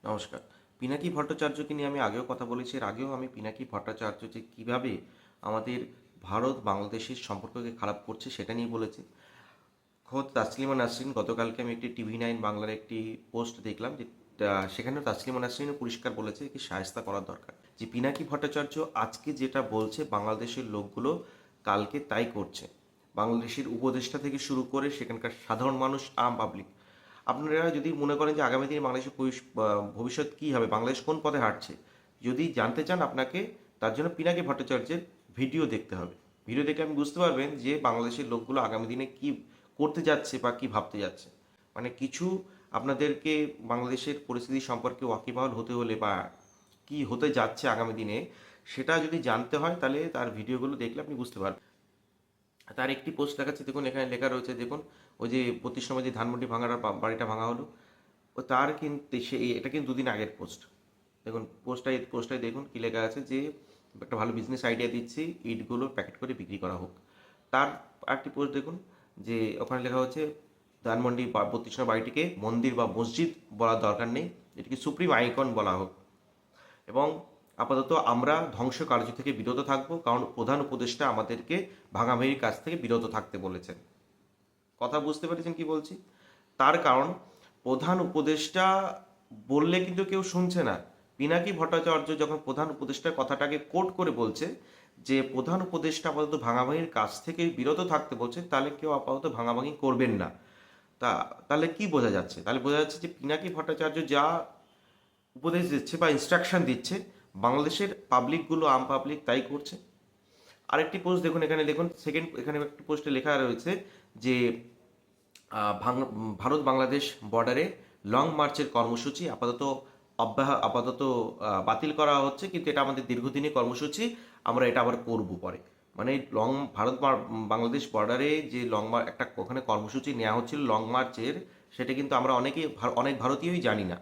নমস্কার। পিনাকি ভট্টাচার্যকে নিয়ে আমি আগেও কথা বলেছি। এর আগেও আমি পিনাকি ভট্টাচার্য যে কীভাবে আমাদের ভারত বাংলাদেশের সম্পর্ককে খারাপ করছে সেটা নিয়ে বলেছি। খোদ তাসলিমা নাসরিন গতকালকে আমি একটি টিভি 9 বাংলার একটি পোস্ট দেখলাম যে সেখানেও তাসলিমা নাসরিনও পরিষ্কার বলেছে কি শায়েস্তা করার দরকার। যে পিনাকি ভট্টাচার্য আজকে যেটা বলছে বাংলাদেশের লোকগুলো কালকে তাই করছে। বাংলাদেশের উপদেষ্টা থেকে শুরু করে সেখানকার সাধারণ মানুষ পাবলিক, আপনারা যদি মনে করেন যে আগামী দিনে বাংলাদেশের ভবিষ্যৎ কী হবে, বাংলাদেশ কোন পথে হাঁটছে, যদি জানতে চান আপনাকে তার জন্য পিনাকি ভট্টাচার্যের ভিডিও দেখতে হবে। ভিডিও দেখে আপনি বুঝতে পারবেন যে বাংলাদেশের লোকগুলো আগামী দিনে কি করতে যাচ্ছে বা কি ভাবতে যাচ্ছে। মানে কিছু আপনাদেরকে বাংলাদেশের পরিস্থিতি সম্পর্কে ওয়াকিবহাল হতে হলে বা কি হতে যাচ্ছে আগামী দিনে সেটা যদি জানতে হয় তাহলে তার ভিডিওগুলো দেখলে আপনি বুঝতে পারবেন। তার একটি পোস্ট দেখাচ্ছে, দেখুন এখানে লেখা রয়েছে, দেখুন ওই যে 32 নম্বর যে ধানমন্ডি ভাঙার বাড়িটা ভাঙা হলো, ও তার কিন্তু এটা কিন্তু দুদিন আগের পোস্ট। দেখুন পোস্টটাই দেখুন কি লেখা আছে যে একটা ভালো বিজনেস আইডিয়া দিচ্ছি, ইটগুলো প্যাকেট করে বিক্রি করা হোক। তার আরেকটি পোস্ট দেখুন যে ওখানে লেখা হচ্ছে ধানমন্ডি 32 নম্বর বাড়িটিকে মন্দির বা মসজিদ বলার দরকার নেই, এটিকে সুপ্রিম আইকন বলা হোক। এবং আপাতত আমরা ধ্বংস কার্য থেকে বিরত থাকব, কারণ প্রধান উপদেষ্টা আমাদেরকে ভাঙাভাঙির কাছ থেকে বিরত থাকতে বলেছেন। কথা বুঝতে পেরেছেন কি বলছি? তার কারণ প্রধান উপদেষ্টা বললে কিন্তু কেউ শুনছে না। পিনাকি ভট্টাচার্য যখন প্রধান উপদেষ্টার কথাটাকে কোট করে বলছে যে প্রধান উপদেষ্টা আপাতত ভাঙাভাঙির কাছ থেকে বিরত থাকতে বলছে, তাহলে কেউ আপাতত ভাঙাভাঙি করবেন না। তাহলে কি বোঝা যাচ্ছে? তাহলে বোঝা যাচ্ছে যে পিনাকি ভট্টাচার্য যা উপদেশ দিচ্ছে বা ইনস্ট্রাকশন দিচ্ছে, বাংলাদেশের পাবলিকগুলো পাবলিক তাই করছে। আরেকটি পোস্ট দেখুন, এখানে দেখুন এখানে একটি পোস্টে লেখা রয়েছে যে ভারত বাংলাদেশ বর্ডারে লং মার্চের কর্মসূচি আপাতত বাতিল করা হচ্ছে, কিন্তু এটা আমাদের দীর্ঘদিনের কর্মসূচি, আমরা এটা আবার করব পরে। মানে বাংলাদেশ বর্ডারে যে একটা ওখানে কর্মসূচি নেওয়া হচ্ছিল লং মার্চের, সেটা কিন্তু আমরা অনেক ভারতীয়ই জানি না,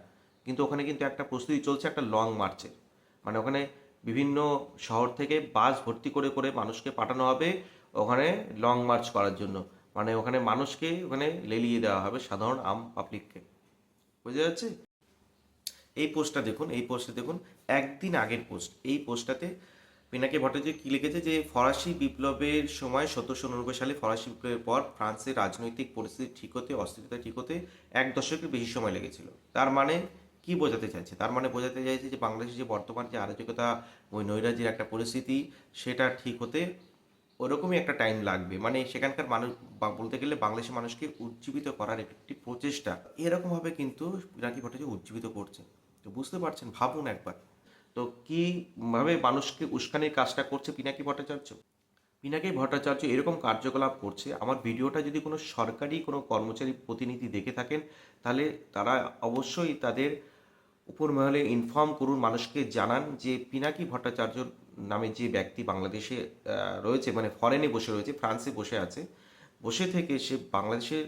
কিন্তু ওখানে কিন্তু একটা প্রস্তুতি চলছে একটা লং মার্চের। মানে ওখানে বিভিন্ন শহর থেকে বাস ভর্তি করে করে মানুষকে পাঠানো হবে ওখানে লং মার্চ করার জন্য। মানে ওখানে মানুষকে ওখানে লেলিয়ে দেওয়া হবে, সাধারণ পাবলিককে। বুঝা যাচ্ছে? এই পোস্টটা দেখুন, একদিন আগের পোস্ট। এই পোস্টটাতে পিনাকি ভট্টাচার্য কি লিখেছে যে ফরাসি বিপ্লবের সময় 1799 সালে ফরাসি বিপ্লবের পর ফ্রান্সের রাজনৈতিক পরিস্থিতি ঠিক হতে, অস্থিরতা ঠিক হতে 1 দশকের বেশি সময় লেগেছিল। তার মানে কি বোঝাতে চাইছে? তার মানে বোঝাতে চাইছে যে বাংলাদেশে যে বর্তমান যে অরাজকতা, ওই নৈরাজ্যের একটা পরিস্থিতি, সেটা ঠিক হতে ওরকমই একটা টাইম লাগবে। মানে সেখানকার মানুষ বলতে গেলে বাংলাদেশের মানুষকে উজ্জীবিত করার একটি প্রচেষ্টা এরকমভাবে কিন্তু পিনাকি ভট্টাচার্য উজ্জীবিত করছে। তো বুঝতে পারছেন, ভাবুন একবার। তো কীভাবে মানুষকে উস্কানির কাজটা করছে পিনাকি ভট্টাচার্য। পিনাকি ভট্টাচার্য এরকম কার্যকলাপ করছে, আমার ভিডিওটা যদি কোনো সরকারি কোনো কর্মচারী প্রতিনিধি দেখে থাকেন তাহলে তারা অবশ্যই তাদের উপর মহলে ইনফর্ম করুন, মানুষকে জানান যে পিনাকি ভট্টাচার্য নামে যে ব্যক্তি বাংলাদেশে রয়েছে, মানে ফরেনে বসে রয়েছে, ফ্রান্সে বসে আছে, বসে থেকে সে বাংলাদেশের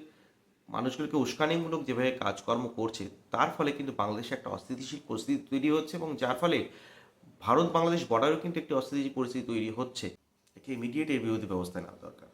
মানুষগুলোকে উস্কানিমূলক যেভাবে কাজকর্ম করছে, তার ফলে কিন্তু বাংলাদেশে একটা অস্থিতিশীল পরিস্থিতি তৈরি হচ্ছে, এবং যার ফলে ভারত বাংলাদেশ বর্ডারেও কিন্তু একটি অস্থিতিশীল পরিস্থিতি তৈরি হচ্ছে। একে ইমিডিয়েট এর বিরোধী ব্যবস্থা নেওয়া দরকার।